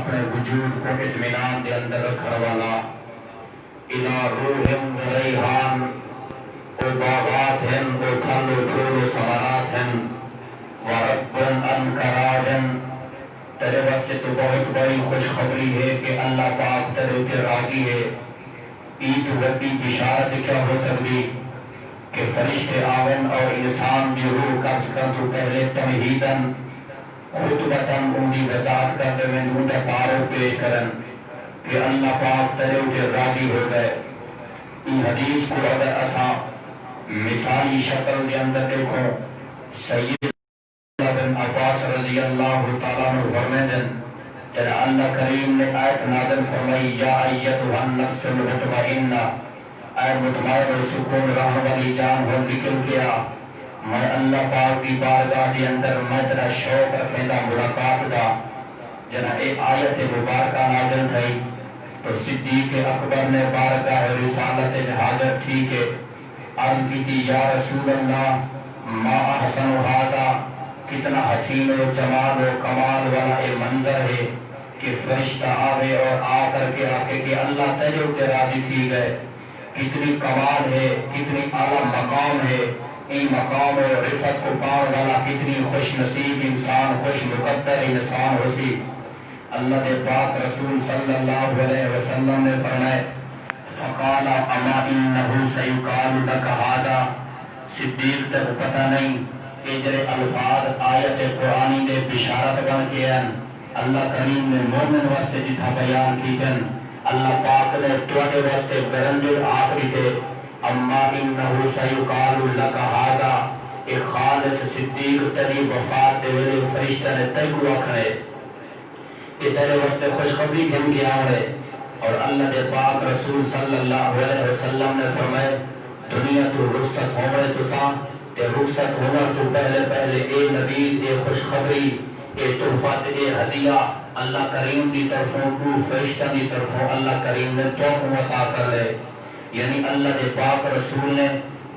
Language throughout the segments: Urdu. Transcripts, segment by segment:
اپنے وجود کو اطمینان دے اندر رکھنے والا الا روح و ریحان او باغات ہیں او پھل و پھول و ثمرات ہیں ورب ان کراجن تیرے واسطے تو بہت بڑی خوشخبری ہے کہ اللہ پاک تیرے تے راضی ہے. عید وڈی بشارت کیا ہو سکتی کہ فرشتے آون اور انسان بھی روح قبض کر تو پہلے تمہیدن خطبتاً ان کی وضاحت کرتے میں ان کا تعارف پیش کرن کہ اللہ پاک تیرے تے راضی ہو گئے. ان حدیث کو اگر اساں مثالی شکل کے اندر دیکھو سید بن عباس رضی اللہ تعالیٰ عنہ فرمائیں کہ اللہ کریم نے آیت نازل فرمائی یا ایتھا النفس المطمئنہ اے مطمئن و سکون رہنے والی جان ہو نکل گیا میں اللہ پاک کی بارگاہ کے اندر میں تیرا شوق رکھیں دا ملاقات دا. جنا ایک آیت مبارکہ نازل تھی تو صدیق اکبر نے بارگاہ رسالت حاضر تھی کہ عرض کی تھی یا رسول اللہ ما احسن ھذا کتنا حسین و جمال و کمال والا یہ منظر ہے کہ فرشتہ آوے اور آ کر کے آکے کہ اللہ تیرے تے راضی تھی گئے. کتنی کمال ہے کتنی اعلیٰ مقام ہے. این مقام و رفت کو پاؤں والا کتنی خوش نصیب انسان خوش مقدر انسان ہو سی. اللہ دے پاک رسول صلی اللہ علیہ وسلم نے فرمائے فقال اما انہو سیقال لک ھذا صدیق تک پتہ نہیں کہ جرے الفاظ آیت قرآنی دے بشارت بن کے ہیں اللہ کریم نے مومن واسطے جتھا بیان کی تن اللہ پاک نے توڑے واسطے برنجل آخری تے اما انہو سیقال لک ھذا ایک خالص صدیق تری وفات دے ویلے فرشتہ نے تیکو آکھنے کہ تیرے واسطے خوشخبری گھن کے آوڑے. اور اللہ دے پاک رسول صلی اللہ علیہ وسلم نے فرمائے دنیا تو رخصت ہوئے تو ساں تے رخصت ہونا تو پہلے اے نبی اے خوشخبری اے تحفت اے ہدیہ اللہ کریم کی طرفوں تو فرشتہ کی طرفوں اللہ کریم نے تو عطا کر لے. یعنی اللہ دے پاک رسول نے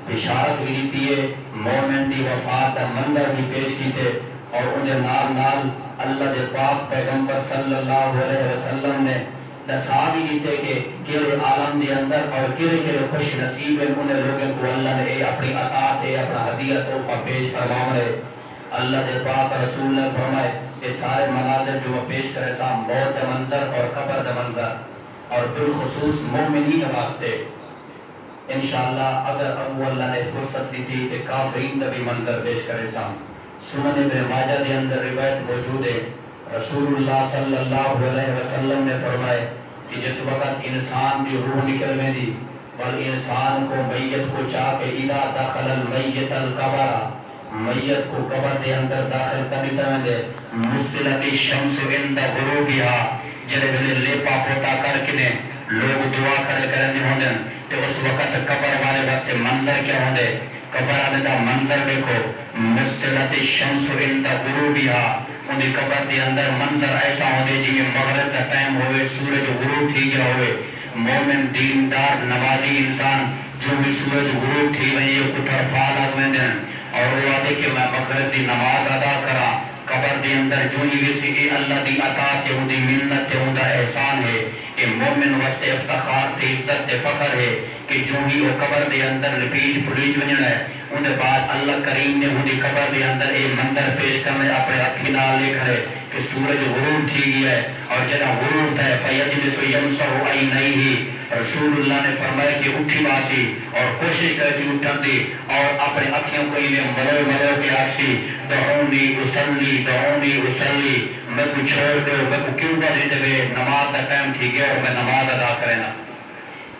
بشارت بھی دیتی ہے مومن دی وفات دا منظر بھی پیش کیتے اور انہیں نال اللہ دے پاک پیغمبر صلی اللہ علیہ وسلم نے دسا بھی دیتے کہ کیرے عالم دے اندر اور کیرے خوش نصیب ہیں انہیں لوگوں کو اللہ نے اپنی عطاعت اپنا ہدیہ تحفہ پیش فرماؤں رہے. اللہ دے پاک رسول نے فرمائے کہ سارے مناظر جو وہ پیش کرے سا موت دا منظر اور قبر دا منظر اور بالخصوص مومنین واسطے انشاءاللہ اگر ابو اللہ نے فرصت دی تھی کہ کافرین دا بھی منظر پیش کرے سا. سنن ابن ماجہ دے اندر روایت موجود ہے رسول اللہ صلی اللہ علیہ وسلم نے فرمائے کہ جس وقت انسان کی روح نکل میں دی بل انسان کو میت کو چاہ کے اذا دخل المیت القبر میت کو قبر دے اندر داخل کرنی تمہیں دے مسلت الشمس عند غروبها جلے بلے لیپا پوتا کر کے لوگ دعا کرے کرنے ہوں دیں تو اس وقت قبر والے واسطے منظر کیا ہوں دے قبر آنے دا منظر دیکھو مسلت الشمس عند غروبها انہیں قبر دے اندر منظر ایسا ہوں دے جی مغرب دا ٹائم ہوئے سورج غروب تھی گیا ہوئے مومن دیندار نمازی انسان جو بھی سورج غروب تھی وہی اٹھر پالا ہوئے دیں اور وہ آدھے کہ میں مغرب دی نماز ادا کرا قبر دے اندر جو ہی ویسی اللہ دی عطا کے ہوں دی منت کے ہوں دا احسان ہے کہ مومن وسط افتخار تے عزت تے فخر ہے کہ جو ہی وہ قبر دے اندر لپیج پھلیج ونجنا ہے انہیں بعد اللہ کریم نے انہیں قبر دے اندر ایک منظر پیش کرنے اپنے اکھی نال لے کھڑے کہ سورج غروب تھی گیا ہے اور جنا غروب تھا فیجلس ینصر عینیہ رسول اللہ نے فرمایا کہ اٹھی باسی اور کوشش کرے تھی اٹھن دی اور اپنے اکھیوں کو انہیں ملو کے آکسی دعونی اسلی میں کو چھوڑ دو میں کو کیوں نہ دیتے ہوئے نماز دا ٹائم تھی گیا اور میں نماز ادا کرنا.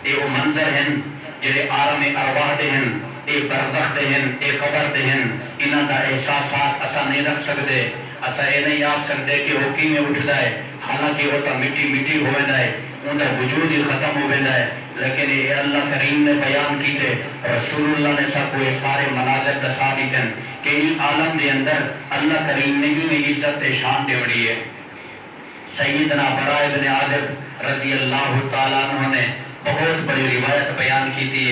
یہ وہ منظر ہیں جنہیں عالم ارواح دے ہیں اے برزخ دے ہیں اے قبر دے ہیں انہاں دا احساسات اسا نہیں رکھ سکتے اسا یہ نہیں آکھ سکتے کہ وہ کی میں اٹھتا ہے حالانکہ وہ تا مٹی ہو ویندا ہے ان کا وجود ہی ختم ہو ویندا ہے لیکن یہ اللہ کریم نے بیان کیتے رسول اللہ نے سب کو یہ سارے مناظر دسا دیتے ہیں کہ ان عالم دے اندر اللہ کریم نے بھی عزت شان دے بڑی ہے. سیدنا براء بن عازب رضی اللہ تعالیٰ عنہ نے بہت بڑی روایت بیان کی تھی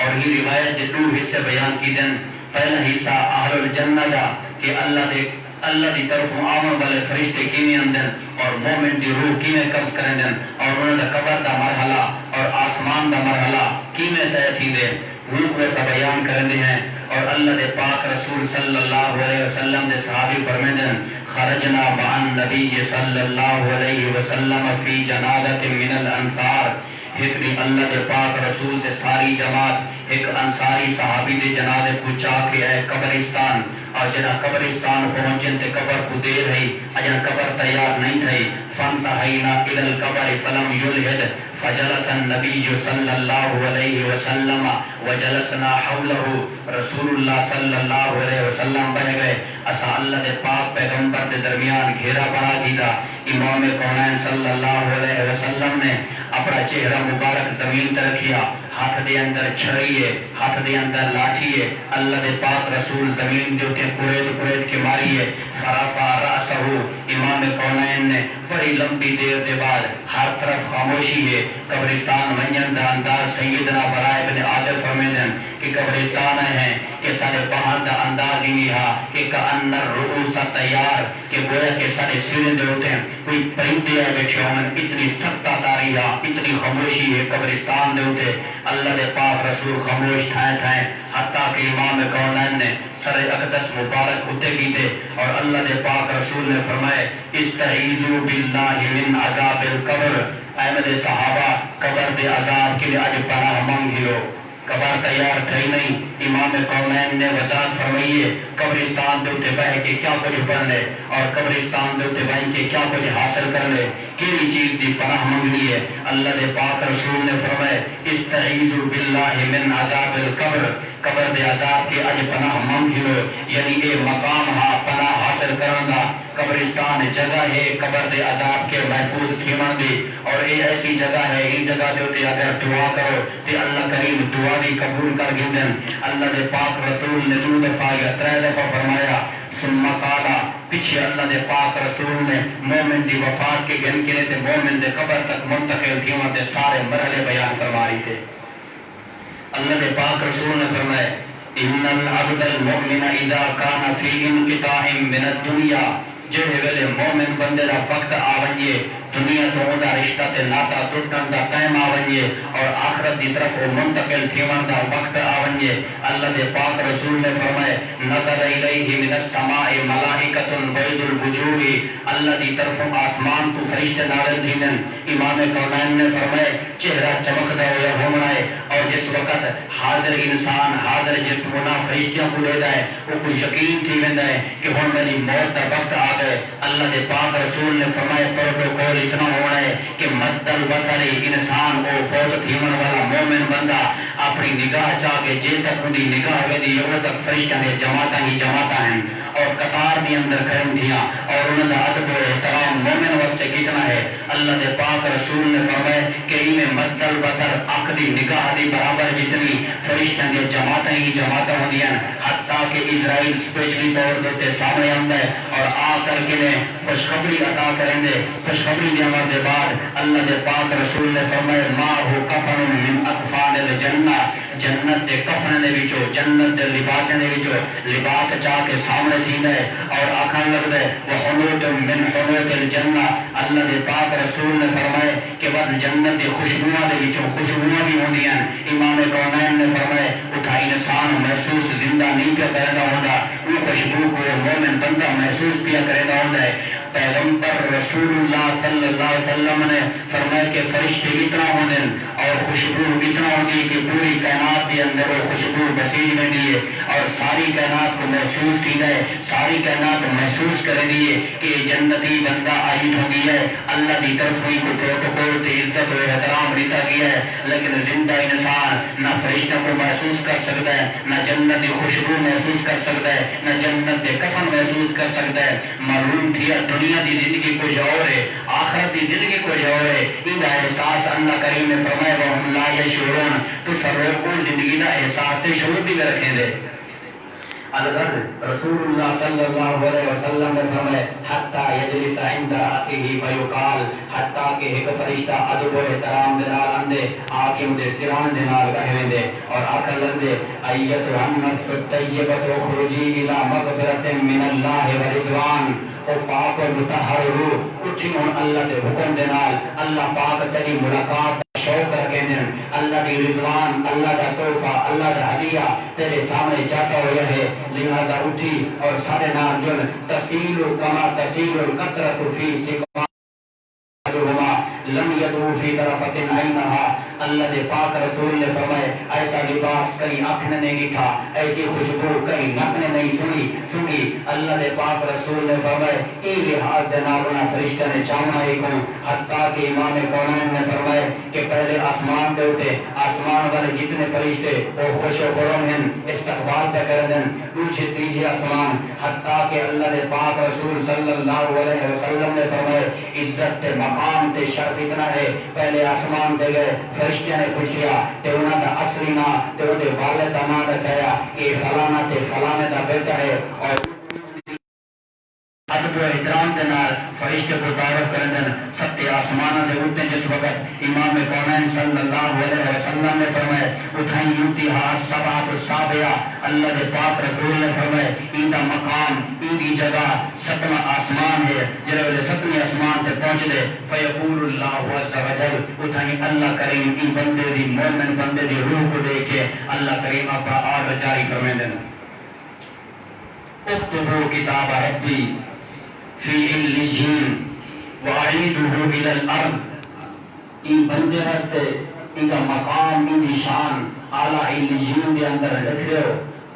اور یہ روایت دے دو حصے بیان کی دن. پہلا حصہ اہل الجنہ دا کہ اللہ دے اللہ دی طرف آمن والے فرشتے کیویں اندن اور مومن دی روح کیویں قبض کرندن اور انہاں دا قبر دا مرحلہ اور آسمان دا مرحلہ کیویں طے تھیندے روح کو ایسا بیان کرندے ہیں۔ اور اللہ دے پاک رسول صلی اللہ علیہ وسلم دے صحابی فرمیندن خرجنا مع النبی صلی اللہ علیہ وسلم فی جنازۃ من الانصار، ایک بھی اللہ دے پاک رسول دے ساری جماعت ایک انصاری صحابی دے جنازے کو چاہ کے اے قبرستان، اور جنا قبرستان پہنچن تے قبر کو دیر ہے اجنا قبر تیار نہیں تھی، فانتہینا الی القبر فلم یلحد فجلس النبی صلی اللہ علیہ وسلم وجلسنا حولہ، رسول اللہ صلی اللہ علیہ وسلم بہ گئے، اسا اللہ دے پاک پیغمبر دے درمیان گھیرا بنا دیتا، امام کونین صلی اللہ علیہ وسلم نے اپنا چہرہ مبارک زمین پر رکھیا، ہاتھ دے اندر چھڑی ہے، ہاتھ دے اندر لاٹھی ہے، اللہ دے پاک رسول زمین جو کہ قرید کے ماری ہے، فرفع رأسہ، امام کونین نے بڑی لمبی دیر دے بعد ہر طرف خاموشی ہے، قبرستان منجن دا انداز سیدنا برائے بن عادل فرمیدن کہ قبرستان ہیں کہ سارے پہاڑ دا انداز ہی نہیں ہا کہ کأن الرؤوس تیار، کہ گویا کہ سارے سرے دے ہوتے ہیں کوئی پرندے آئے بیٹھے ہوں، اتنی سختہ تاری ہا، اتنی خاموشی ہے قبرستان دے ہوتے، اللہ دے پاک رسول خاموش تھائیں حتیٰ کہ امام کونین نے سر اقدس مبارک ہوتے بھی دے اور اللہ دے پاک رسول نے فرمائے استعیذوا باللہ من عذاب القبر، احمد صحابہ قبر دے عذاب کے لیے آج پناہ مانگ لو، قبر تیار تھی نہیں، امام کونین نے وضاحت فرمائی ہے قبرستان دے تے بہ کے کیا کچھ پڑھنے اور قبرستان دے تے بہ کے کیا کچھ حاصل کرنے، کیڑی چیز دی پناہ منگنی ہے، اللہ دے پاک رسول نے فرمائے استعیذوا باللہ من عذاب القبر، قبر دے عذاب کے اج پناہ منگ لو، یعنی اے مقام ہا پناہ حاصل کرن دا، قبرستان جگہ ہے قبر دے عذاب کے محفوظ تھیون دی، اور اے ایسی جگہ ہے ان جگہ دے تے اگر دعا کرو تے اللہ کریم دعا بھی قبول کر گندن، اللہ دے پاک رسول نے 2 دفعہ یا 3 دفعہ فرمایا ثم قال، پیچھے اللہ دے پاک رسول نے مومن دی وفات کے گن کے تے مومن دے قبر تک منتقل تھیون دے سارے مرحلے بیان فرما رہی تھے، اللہ دے پاک رسول نے فرمایا ان العبد المؤمن اذا كان في انقطاع من الدنيا، جہے ویلے مومن بندے دا وقت آونجے دنیا تو اوندا رشتہ تے ناتا ٹوٹن دا ٹائم آونجے اور آخرت دی طرف منتقل تھیون دا وقت آونجے، اللہ دے پاک رسول نے فرمائے نزل الیہ من السماء ملائکۃ بید الوجوہ، اللہ دی طرف آسمان تو فرشتے نازل تھینن، امام کونین نے فرمائے چہرہ چمکدا ہوا ہونا ہے، اور جس وقت حاضر انسان حاضر جسم نہ فرشتیاں کو لیدا ہے وہ کو یقین تھی ویندا ہے کہ ہن میری موت دا وقت آ گئے، اللہ دے پاک رسول نے فرمایا پروٹوکول اتنا ہونا ہے کہ مد البصری انسان وہ فوت تھیون والا مومن بندہ اپنی نگاہ چاہ کے جے تک ان کی نگاہ ویدی وہ تک فرشتہ نے جماعتاں ہی جماعتاں ہیں اور قطار بھی اندر کریں دیا، اور انہوں نے ادب و احترام مومن واسطے کتنا ہے، اللہ دے پاک رسول نے فرمایا کریم مد البصر اکھ دی نگاہ دی برابر جتنی فرشتہ نے جماعتاں ہی جماعتاں ہوں دیا، حتیٰ کہ اسرائیل سپیشلی طور دوتے سامنے آمدہ ہے اور آ کر کے نے خوشخبری عطا کریں دے، خوشخبری دیامہ دے بعد اللہ دے پاک رسول نے فرمایا ما ہو کفن من اکفان الجنہ، جنت دے کفن دے وچو جنت دے لباس دے وچو لباس چاہ کے سامنے تھیندا ہے اور آکھن لگدا ہے وحنوت من حنوت الجنہ، اللہ دے پاک رسول نے فرمایا کہ بعد جنت دے خوشبوئاں دے وچوں خوشبوئاں بھی ہوندیاں، امام کونین نے فرمایا اٹھا انسان محسوس زندہ نہیں پیا کردا ہوندا، وہ خوشبو کو مومن بندہ محسوس پیا کردا ہوندا ہے، پیغمبر رسول اللہ صلی اللہ علیہ وسلم نے فرمایا کہ فرشتے اتنا ہونے اور خوشبو اتنا ہوگی کہ پوری کائنات کے اندر وہ خوشبو بسیج میں دیئے اور ساری کائنات کو محسوس کی گئے، ساری کائنات محسوس کرے دیئے کہ جنتی بندہ آئیت ہو گیا ہے، اللہ دی طرف ہوئی کو پروٹوکول تے عزت و احترام ریتا گیا ہے، لیکن زندہ انسان نہ فرشتہ کو محسوس کر سکتا ہے، نہ جنت دی خوشبو محسوس کر سکتا ہے، نہ جنت دے کفن محسوس کر سکتا ہے، معلوم تھیا دنیا دی زندگی کچھ اور ہے، آخرت دی زندگی کچھ اور ہے، ان کا احساس اللہ کریم نے فرمایا وَهُمْ لَا يَشْعُرُونَ، تو سب لوگ کو زندگی دا احساس تے شعور بھی رکھیں دے، الغد رسول اللہ صلی اللہ علیہ وسلم نے فرمائے حتی یجلس عند رأسه فیقال حتی کہ ایک فرشتہ ادب و احترام دنال اندے آکے مدے سران دنال کہویں دے اور آکر لندے ایتو النفس الطیبت خروجی الى مغفرت من اللہ و رضوان او پاک و متحر روح اٹھی ان اللہ دے حکم دنال اللہ پاک تیری ملاقات شوق رکھیں دن اللہ دی رضوان اللہ دا تحفہ اللہ دا ہدیہ تیرے سامنے جاتا ہوا ہے لہذا اٹھی اور سارے نام جن تسیل کما تسیل القطرۃ فی سقا لم یدعو فی طرفت عینہا اللہ دے پاک رسول نے فرمائے ایسا لباس کئی آنکھ نے نہیں تھا ایسی خوشبو کئی نک نے نہیں سنی اللہ دے پاک رسول نے فرمائے ای لحاظ دے نابنا فرشتہ نے چاہنا ہی کن حتیٰ کہ امام کونین نے فرمائے کہ پہلے آسمان دے اٹھے آسمان والے جتنے فرشتے وہ خوش و خرم ہیں استقبال پہ کر دیں دوسرے تیجے آسمان حتیٰ کہ اللہ دے پاک رسول صلی اللہ علیہ وسلم نے فرمائے عزت تے مقام تے شرف اتنا ہے پہلے آسمان دے گئے فرشتیاں نے پوچھیا تے انہاں دا اصلی نا تے وہ دے والد دا نا دسایا کہ فلانا تے فلانے دا بیٹا ہے اور ادب و احترام دے نال فرشتے کو تعارف کرن ستے آسماناں دے اوتے جس وقت امام کونین صلی اللہ علیہ وسلم نے فرمائے اٹھائیں یوتیہا السبعۃ السابعہ اللہ دے پاک رسول نے فرمائے ان دا مقام ان دی جگہ ستواں آسمان ہے جڑے والے ستویں آسمان تے پہنچ دے فیقول اللہ عز وجل اٹھائیں اللہ کریم ان بندے دی مومن بندے دی روح کو دے کے اللہ کریم اپنا آرڈر جاری فرمائے دینا اکتبوا کتاب ربی فی الجین وعیدہ الى الارض ان بندے رستے ان کا مقام ان دی شان اعلیٰ الجین دے اندر لکھ دے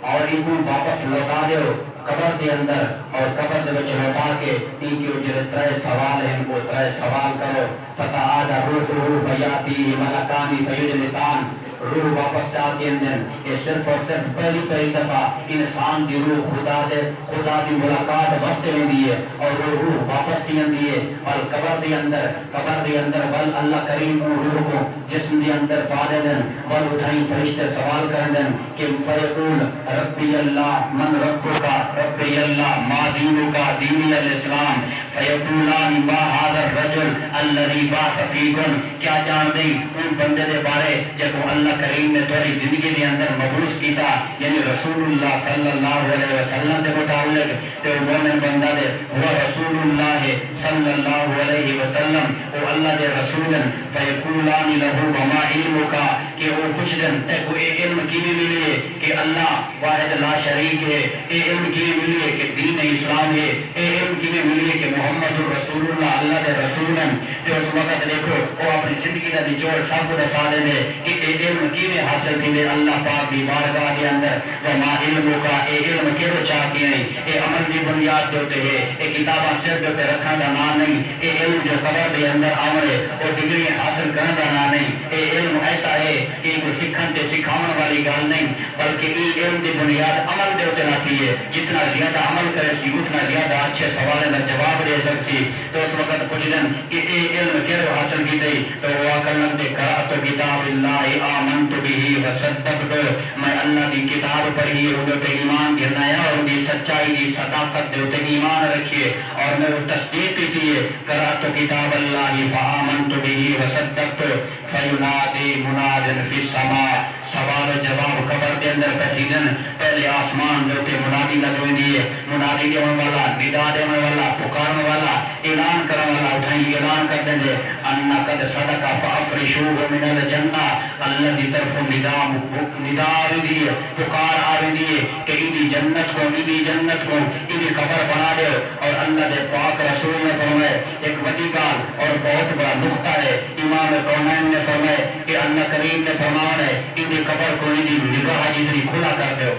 اور ان کو واپس لوٹا دے قبر دے اندر اور قبر دے بچ لوٹا کے ان کی جو ترے سوال ہیں ان کو ترے سوال کرو فتعاد روحہ فیاتی ملکانی فیجلسان روح واپس جاتی اندر یہ صرف اور صرف پہلی دفعہ انسان دی روح خدا دی ملاقات واسطے میں دیئے اور وہ روح واپس دی اندیے اور قبر دی اندر بل اللہ کریم روح کو جسم دی اندر پا دے دن بل اٹھائیں فرشتے سوال کر دن کہ فیقول ربی اللہ من ربکا ربی اللہ ما دینکا دینی الاسلام فیقولان ما هذا الرجل الذي بعث فيكم کیا جان دیں ان بندے دے بارے جب اللہ کریم نے تمہاری زندگی دے اندر مبعوث کیتا یعنی رسول اللہ صلی اللہ علیہ وسلم دے متعلق تے مومن بندہ دے وہ رسول اللہ صلی اللہ علیہ وسلم او اللہ دے رسول فیقولان له وما علمک کہ وہ پوچھ دیں تے کو علم کیویں ملے کہ اللہ واحد لا شریک ہے اے علم کیویں ملے کہ دین اسلام ہے اے علم کیویں ملے کہ محمد رسول اللہ اللہ دے رسول ہیں تے اس وقت دیکھو وہ اپنی زندگی دا نچوڑ سب کو دسا دے دے کہ اے علم کیویں حاصل کیندے اللہ پاک دی بارگاہ دے اندر وما علمک اے علم کیڑو چاہتے ہیں اے عمل دی بنیاد دے اوتے ہے اے کتاباں سر دے اوتے رکھن دا نام نہیں اے علم جو قبر دے اندر آوے اور ڈگری حاصل کرن دا نام نہیں اے علم ایسا ہے کہ کوئی سکھن تے سکھاون والی گل نہیں بلکہ ای علم دی بنیاد عمل دے اوتے لاتی ہے جتنا زیادہ عمل کرے سی اتنا زیادہ اچھے سوال دا جواب دے سکسی تو اس وقت پوچھدن کہ اے علم کیڑو حاصل کیتے تو وہ کلم دے قرأت کتاب اللہ آمنت به وصدقت میں اللہ دی کتاب پڑھی اور تے ایمان گرنایا اور دی سچائی دی صداقت دے تے ایمان رکھیے اور میں وہ تصدیق کی ہے قرأت کتاب اللہ فآمنت به وصدقت فینادی مناد فی السماء سوال و جواب قبر دے اندر بیٹھی دن پہلے آسمان دے تے منادی لگویں دیے منادی دے والا ندا دے والا پکارنے والا اعلان کرنے والا اٹھائیں اعلان کر دیں دے ان قد صدق فافرشوه من الجنہ اللہ دی طرف ندا آوے دیے پکار آوے دیے کہ ایدی جنت کو ایدی قبر بنا دے اور اللہ دے پاک رسول نے فرمائے ایک وڈی گال اور بہت بڑا نقطہ ہے امام کونین نے فرمائے کہ اللہ کریم نے فرمایا ہے ایدی قبر کو ایدی نگاہ جتنی کھلا کر دے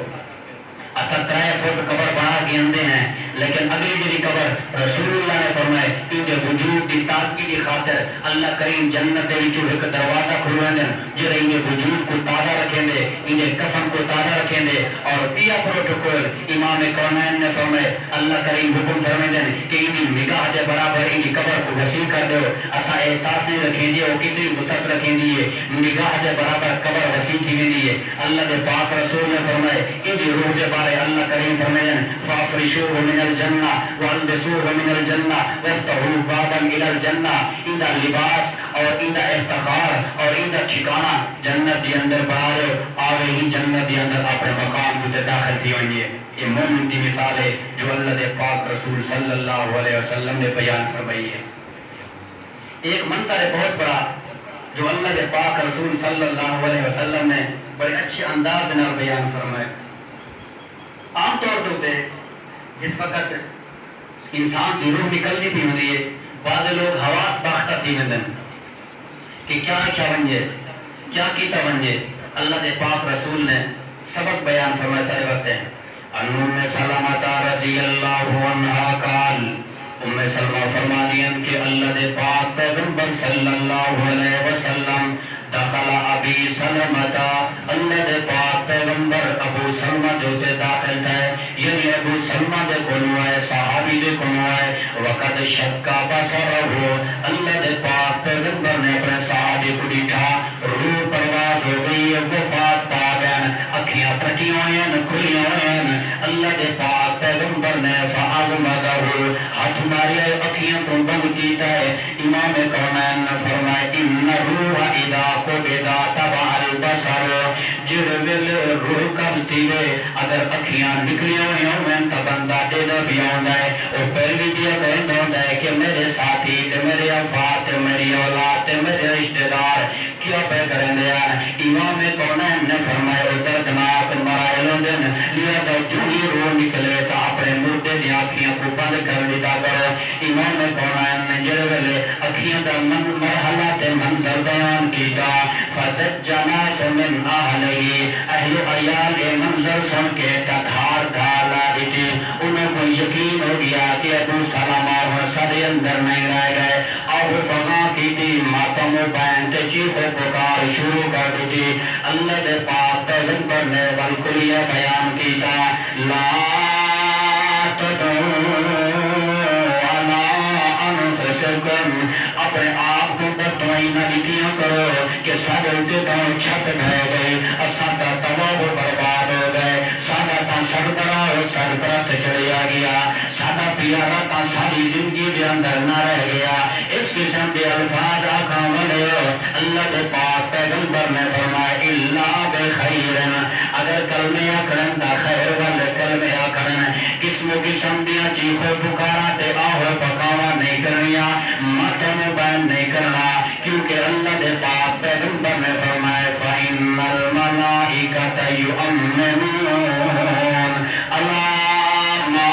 اسا 3 فٹ قبر بنا کے اندے ہیں لیکن اگلی جی قبر رسول اللہ نے فرمائے ان کے وجود کی تازگی کی خاطر اللہ کریم جنت دے وچوں ایک دروازہ کھلوائیں دے جڑے ان کے وجود کو تازہ رکھیں دے ان کے کفن کو تازہ رکھیں دے اور پیا پروٹوکول امام کونین نے فرمائے اللہ کریم حکم فرمائے دے کہ ان کی نگاہ دے برابر ان کی قبر کو وسیع کر دو اسا احساس نہیں رکھیں دے وہ کتنی وسعت رکھیں دی نگاہ دے برابر قبر وسیع کی ویندی ہے اللہ دے پاک رسول نے فرمائے ان کی روح دے بارے اللہ کریم فرمائے فافرشوه من الجنہ والبسوه من الجنہ وافتحوا بابا الى الجنہ ان دا لباس اور ان دا افتخار اور ان دا ٹھکانہ جنت دی اندر بنا دو آوے ہی جنت دی اندر اپنے مقام کو داخل تھی ونجے یہ مومن دی مثال ہے جو اللہ دے پاک رسول صلی اللہ علیہ وسلم نے بیان فرمائی ہے ایک منظر ہے بہت بڑا جو اللہ دے پاک رسول صلی اللہ علیہ وسلم نے بڑے اچھے انداز میں بیان فرمائے عام طور پہ جس وقت انسان کی روح نکلتی بھی ہوتی ہے بعض لوگ حواس باختہ تھی مندن کہ کیا بنجے کیا کیتا بنجے اللہ دے پاک رسول نے سبق بیان فرمائے سارے واسطے ام سلمہ رضی اللہ عنہا قال ام سلمہ فرما دین کہ اللہ دے پاک پیغمبر صلی اللہ علیہ وسلم دخل ابی سلمہ اللہ دے پاک پیغمبر ابو سلمہ جو تے داخل تھے یعنی ابو سلمہ دے کنو آئے صحابی دے کنو آئے وقت شکا بسرہو اللہ دے پاک پیغمبر نے اپنے صحابی کو ڈیٹھا روح پرواز ہو گئی گفات تابین اکھیاں پھٹیاں ہیں کھلیاں ہیں اللہ دے پاک پیغمبر نے فعظمدہو ہاتھ ماریا اکھیاں کو بند کیتا ہے امام کونین نے فرمائے ان روح اذا کو بذا تبع البصر جربل روح کرتی ہے اگر اکھیاں نکلیاں ہوئے ہیں تو بندہ دے دا بھی آندا ہے اور پہلی دیا کہنا ہوتا ہے کہ میرے ساتھی تے میرے افات تے میری اولاد تے میرے رشتہ دار کیا پہ کریں دے امام کونین نے فرمائے او دردناک مرائلوں دن لہذا جوہی روح نکلے تو اپنے مردے دی آنکھیاں کو بند کر دیتا کرو امام کونین نے جڑے ویلے اکھیاں دا مرحلہ تے منظر بیان کیتا فزجناس من اہلہی اہل عیال اے منظر سن کے تدھار دھار لا دیتی انہوں کو یقین ہو گیا کہ ابو سلمہ اور صدی اندر نہیں رہ گئے اب فضا کی تھی ماتم و بین تے چیخ و پکار شروع کر دیتی اللہ دے پاک پیغمبر نے بالکلیہ بیان کیتا لا تدعو علا انفسکم اپنے آپ کو بدوائی نہ لٹیاں کرو کہ سارے دن چھت بہ گئی ساڈا تباہ و برباد ہو گئے ساڈا تا سربراہ سربراہ سے چلے آ گیا ساڈا پیارا تا ساری زندگی دے اندر نہ رہ گیا اس قسم دے الفاظ آکھاں والے اللہ دے پاک پیغمبر نے فرمایا الا بخیر اگر کلمے آکھن دا خیر والے کلمے آکھن قسم قسم دیا چیخو پکارا تے آہو پکاوا نہیں کرنیا ماتم بیان نہیں کرنا کیونکہ اللہ دے پاک پیغمبر نے فرمایا فإن الملائکۃ یؤمنون علی ما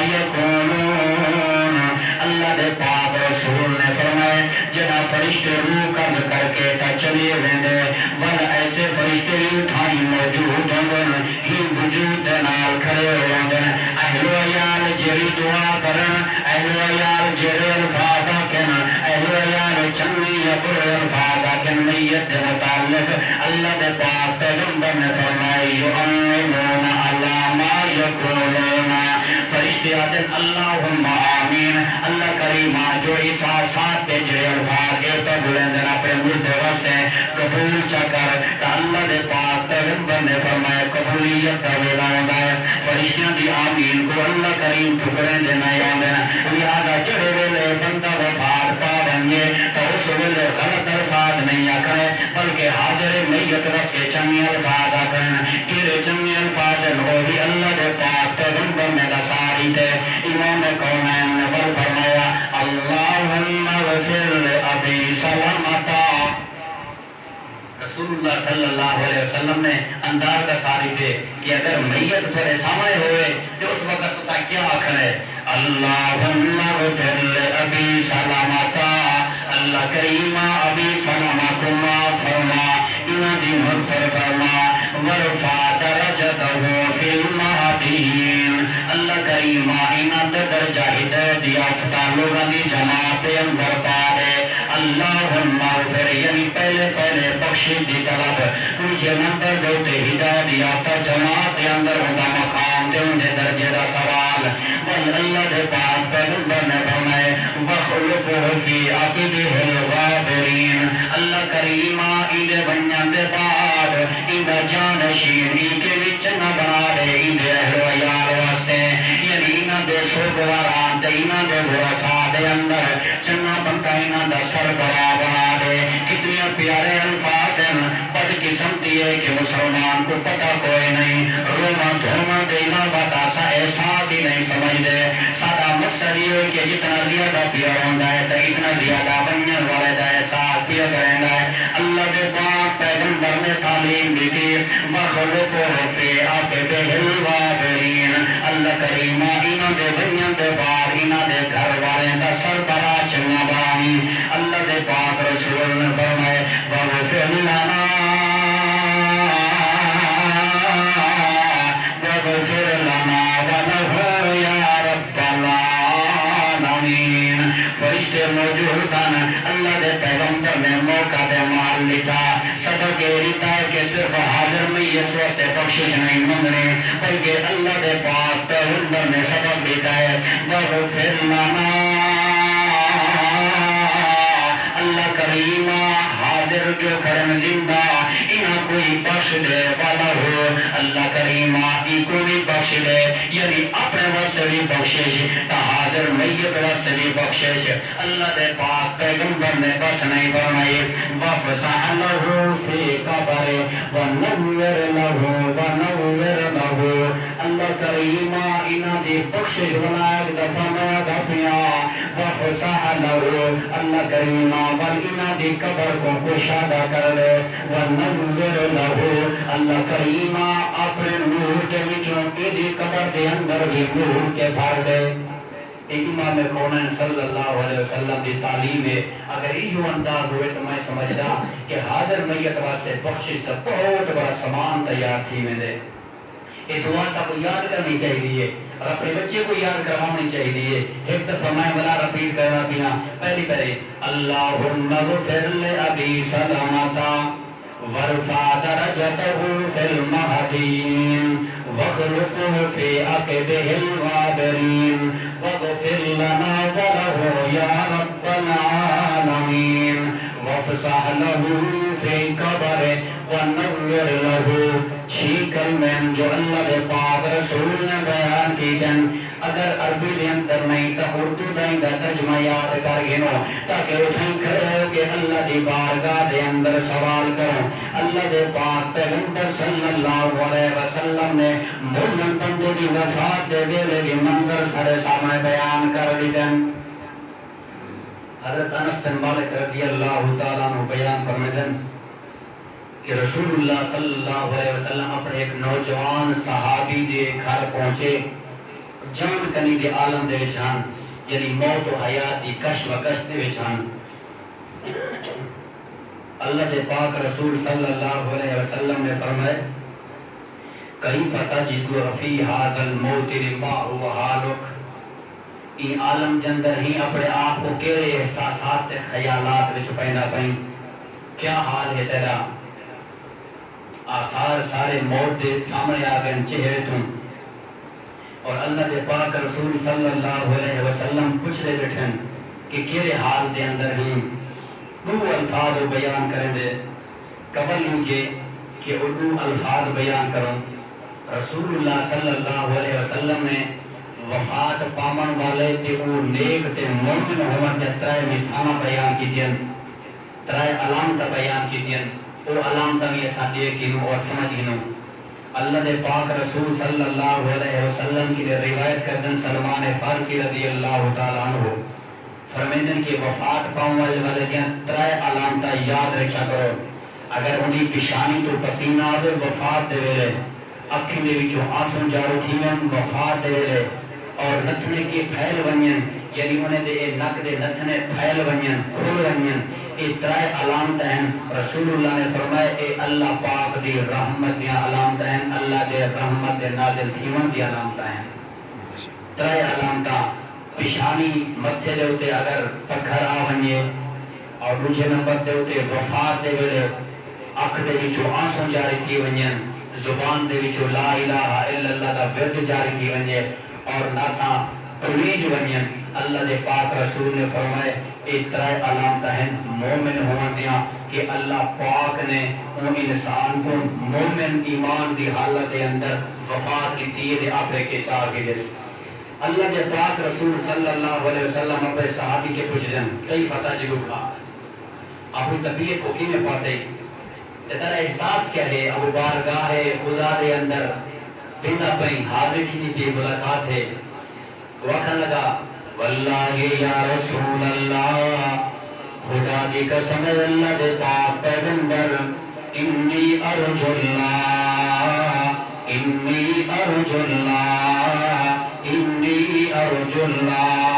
یقولون اللہ دے پاک رسول نے فرمایا جنا فرشتے روح قبض کر کے تا چلے ویندے ول ایسے فرشتے بھی اٹھائی موجود ہوندن ہی وجود نال کھڑے ہوندن اہل عیال جری دعا کرن اہل عیال جری الفاظ آکھن اہل عیال چنگی یا برے الفاظ آکھن میت دے متعلق اللہ دے پاک پیغمبر نے فرمایا یؤمنون علی ما یقولون فرشتے آدن اللہم آمین اللہ کریمہ جو احساسات پہ جڑے الفاظ اے پہ بلندن اپنے مردے واسطے قبول چکر تا اللہ دے پاک پیغمبر نے فرمایا قبولیت دا ویلا ہوندا ہے فرشتیاں دی آمین کو اللہ کریم ٹھکریں دینا ہوندن لہذا جڑے ویلے بندہ وفات پا بنجے تو اس ویلے غلط الفاظ نہیں آکھے بلکہ حاضر میت واسطے چنگے الفاظ آکھن کیڑے چنگے الفاظ وہ بھی اللہ دے پاک پیغمبر نے دساری تے امام کونین نے بل فرمایا اللہم اغفر لأبی سلمہ رسول اللہ صلی اللہ علیہ وسلم نے انداز کا ساری تھے کہ اگر میت تھوڑے سامنے ہوئے تو اس وقت تو کیا آخر ہے اللہم اغفر لأبی سلمہ اللہ کریمہ ابی سلمہ کو معاف فرما انہاں دی مغفر فرما ورفع درجتہ فی المہدیین اللہ کریم انہاں دے درجہ ہدایت یافتہ لوگاں دی جماعت دے اندر پا دے اللہم اغفر یعنی پہلے بخشش دی طلب مجھے نمبر دو تے ہدایت یافتہ جماعت دے اندر ہوندا مقام دے اندے درجے دا سوال بل اللہ دے پاک پیغمبر نے فرمائے وخلفہ فی عقبہ الغابرین اللہ کریم ایندے بنیان دے بعد ایندہ جانشین ای کے وچ نہ بنا دے ایندے اہل و یار واسطے یعنی اینا دے سوگواران دے اینا دے ورسا دے اندر چنہ بندہ اینا دا سربراہ بنا دے کتنی پیارے الفاظ ہیں بد قسمتی ہے کہ مسلمان کو پتہ کوئی نہیں روما دھوما دینا بتا سا احساس ہی نہیں سمجھ دے سادہ مقصد یہ ہے کہ جتنا زیادہ پیار ہوندہ ہے تو اتنا زیادہ بنیان والے دا احساس پیار کریں ہے اللہ دے پاک پیغمبر نے تعلیم دیتی وَخْلُفُهُ فِي عَقِبِهِ الْغَابِرِينَ اللہ کریم انہوں دے بنیان دے بار انہوں دے گھر والے دا سربراہ چنگا بانی اللہ دے پاک رسول نے فرمائے وَغْفِرْ لَنَا وَغْفِرْ لَنَا وَلَهُ يَا رَبَّ الْعَالَمِينَ فرشتے موجود ہیں اللہ دے پیغمبر نے موقع دے مال لکھا سبق یہ رہتا ہے کہ صرف حاضر میں اس وقت بخشش نہیں منگنے بلکہ اللہ دے پاک پیغمبر نے سبق لکھا ہے وَغْفِرْ لَنَا اللہ کریم حاضر جو کرن زندہ انہا کوئی بخش دے والا ہو اللہ کریم ای کو بھی بخش دے یعنی اپنے واسطے بھی بخشش تا حاضر میت واسطے بھی بخشش اللہ دے پاک پیغمبر نے بس نہیں فرمائی وَفْسَحَ لَهُ فِي قَبَرِ وَنَوِّرْ لَهُ اللہ کریم انہا دی بخشش بنایا دفع میں دفعیا وَفْسَحَ لَهُ اللہ کریم بل انہا دی قبر کو کشادہ کر لے وَنَوِّرْ لَهُ اللہ کریم اپنے نور کے وچوں ایدی قبر دے اندر بھی نور کے بھر دے امام کونین صلی اللہ علیہ وسلم دی تعلیم ہے اگر ایو انداز ہوئے تو میں سمجھدا کہ حاضر میت واسطے بخشش تا بہت بڑا سامان تیار تھی میں دے یہ دعا سب کو یاد کرنی چاہیے اور اپنے بچے کو یاد کروانی چاہیے ایک دفعہ میں بلا رپیٹ کرنا پینا پہلے اللہم اغفر لأبی سلامتا وارفع درجته في المهديين واخلفه في عقبه الغابرين واغفر لنا وله يا رب العالمين وافسح له في قبره ونور له چھیکل میں جو اللہ دے پاک رسول نے بیان کی جن اگر عربی دے اندر نہیں تا اردو دائیں دا ترجمہ یاد کر گنو تاکہ اٹھیں کھڑے ہو کہ اللہ دی بارگاہ دے اندر سوال کرو اللہ دے پاک پیغمبر صلی اللہ علیہ وسلم نے مومن بندے دی وفات دے ویلے دی منظر سارے سامنے بیان کر لی جن حضرت انس بن مالک رضی اللہ تعالیٰ عنہ بیان فرمیدن کہ رسول اللہ صلی اللہ علیہ وسلم اپنے ایک نوجوان صحابی دے گھر پہنچے جان کنی دے عالم دے وچھان یعنی موت و حیات دی کش و کش دے وچھان اللہ دے پاک رسول صلی اللہ علیہ وسلم نے فرمائے کیف تجد فی ھذا الموت ما هو حالک این عالم دے اندر ہی اپنے آپ کو کیڑے احساسات تے خیالات وچ پیدا پئیں کیا حال ہے تیرا آثار سارے موت دے سامنے آگئے چہرے تم اور اللہ دے پاک رسول صلی اللہ علیہ وسلم پوچھ لے بیٹھن کہ کیرے حال دے اندر ہی دو الفاظ بیان کریں دے قبل ہوں کہ اردو الفاظ بیان کروں رسول اللہ صلی اللہ علیہ وسلم نے وفات پامن والے تے او نیک تے مومن ہومن دے ترائے نشانہ بیان کی دین ترائے علامت بیان کی دین او علامت بھی ایسا دے گنو اور سمجھ گنو اللہ دے پاک رسول صلی اللہ علیہ وسلم کی روایت کردن سلمان فارسی رضی اللہ تعالیٰ عنہ فرمیدن کہ وفات پاؤں والے دیا ترائے علامتہ یاد رکھا کرو اگر انہی پشانی تو پسینہ آدھے وفات دے ویلے اکھیں دے وچوں آنسوں جارو تھیمن وفات دے ویلے اور نتھنے کی پھیل ونین یعنی انہیں دے نک دے نتھنے پھیل ونین کھل ونین اے ترائے علامت ہیں رسول اللہ نے فرمائے اے اللہ پاک دی رحمت دیا علامت ہیں اللہ دے رحمت دے نازل تھیمن دی علامت ہیں ترے علامتا پیشانی متھے دے ہوتے اگر پکھر آ ونجے اور دوسرے نمبر دے ہوتے وفات دے ویلے اکھ دے وچوں آنسوں جاری تھی ونجن زبان دے وچوں لا الہ الا اللہ دا ورد جاری تھی ونجے اور ناساں پلیج ونجن اللہ دے پاک رسول نے فرمائے اے ترے علامتاں ہیں مومن ہون دیاں کہ اللہ پاک نے ان انسان کو مومن ایمان دی حالت دے اندر وفات کی دے اپنے کے چار کے جس اللہ دے پاک رسول صلی اللہ علیہ وسلم اپنے صحابی کے پوچھ دیں کئی فتح جگو کھا ابو طبیعت کو کی میں پاتے تیرا احساس کیا ہے ابو بارگاہ خدا دے اندر پیدا پہیں حاضر تھی نہیں پہ ملاقات ہے وقت لگا واللہ یا رسول اللہ خدا دی قسم اللہ دے پاک پیغمبر انی ارجو اللہ انی ارجو اللہ انی ارجو اللہ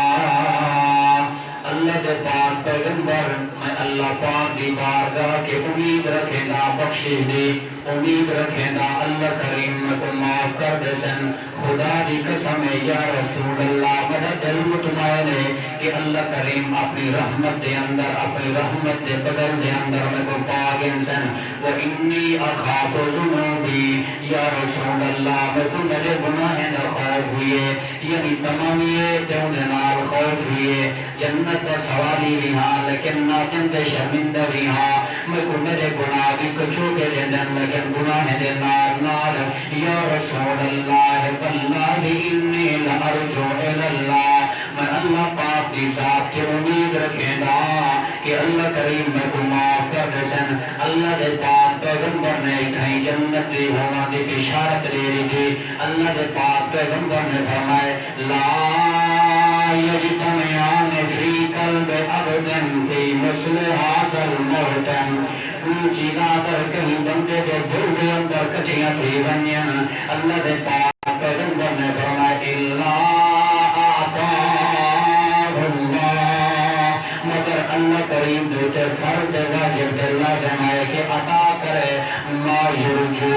اللہ دے پاک پیغمبر میں اللہ پاک دی بارگاہ کے امید رکھیں دا بخشش دی امید رکھیں دا اللہ کریم میں کو معاف کر دے سن خدا دی قسم یا رسول اللہ میرا دل مطمئن ہے کہ اللہ کریم اپنی رحمت دے اندر اپنی رحمت دے بدل دے اندر میں کو پاک انسان وَإِنِّي أَخَافُ ذُنُوبِي یا رسول اللہ میں کو میرے گناہ نہ خوف ہوئے یعنی تمامیے تیونے نال خوف ہوئے جنت دا سوالی بھی ہاں لیکن ناتن دے شرمندہ بھی ہاں میں کو میرے گناہ بھی کچھو کے دے دن لیکن گناہ دے نال یا رسول اللہ واللہ انی لارجو الاللہ میں اللہ پاک دی ذات کی امید رکھیں دا کہ اللہ کریم میں کو معاف کر دے سن اللہ دے پاک پیغمبر نے کہیں جنت دی ہونا دی بشارت لے رہی تھی اللہ دے پاک پیغمبر نے فرمائے لا یجتمعان فی قلب عبد فی مثل هذا الموتن ان چیزاں در کہیں بندے دے دل دے اندر کچھیاں تھی بنیاں اللہ دے پاک پیغمبر نے فرمائے اللہ اعطاہ اللہ مگر اللہ کریم دوتے فرد واجب دے لازم ہے کہ عطا کرے ما یرجو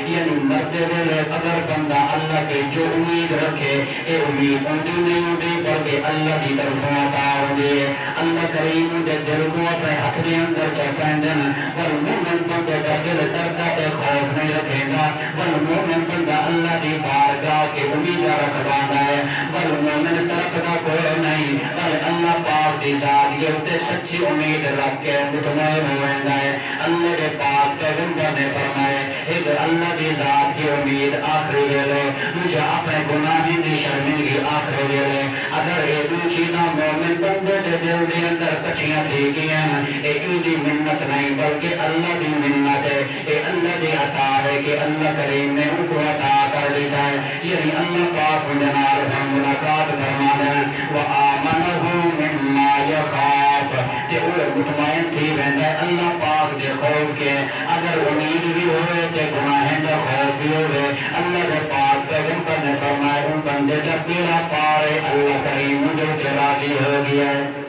یعنی مرد دلے اگر بندہ اللہ کے جو امید رکھے اے امید اندی نہیں ہوتی بلکہ اللہ کی طرف عطا ہوتی ہے اللہ کریم دے دل کو اپنے حق دے اندر چاہتیں دن والمومن بندے کا دل دردہ دے خوف نہیں رکھے گا والمومن بندہ اللہ دی بارگاہ کے امید رکھوانا ہے والمومن ترکتا کوئی نہیں بل اللہ پاک دی ذات یہ ہوتے سچی امید رکھ کے مطمئن ہوئندہ ہے اللہ دے پاک پیغمبر نے فرمائے ایک اللہ دی ذات کی امید آخری لے لے مجھے اپنے گناہی دی شرمندگی آخری لے لے اگر یہ دو چیزاں مومن بندے دے دل دے اندر کچھیاں دی گئیں ایک دی منت نہیں بلکہ اللہ دی منت ہے اے اللہ دی عطا ہے کہ اللہ کریم نے ان کو عطا کر دیتا ہے یعنی اللہ پاک جنال ہم ملاقات فرمانا وآمنہو مما یخاف کہ وہ مطمئن تھی بہندہ اللہ پاک دے خوف کے اگر امید بھی ہوئے تے گناہیں دے خوف بھی ہوئے اللہ دے پاک پیغمبر نے فرمائے ان بندے جب بیرا پارے اللہ کریم مجھے کے راضی ہو گیا ہے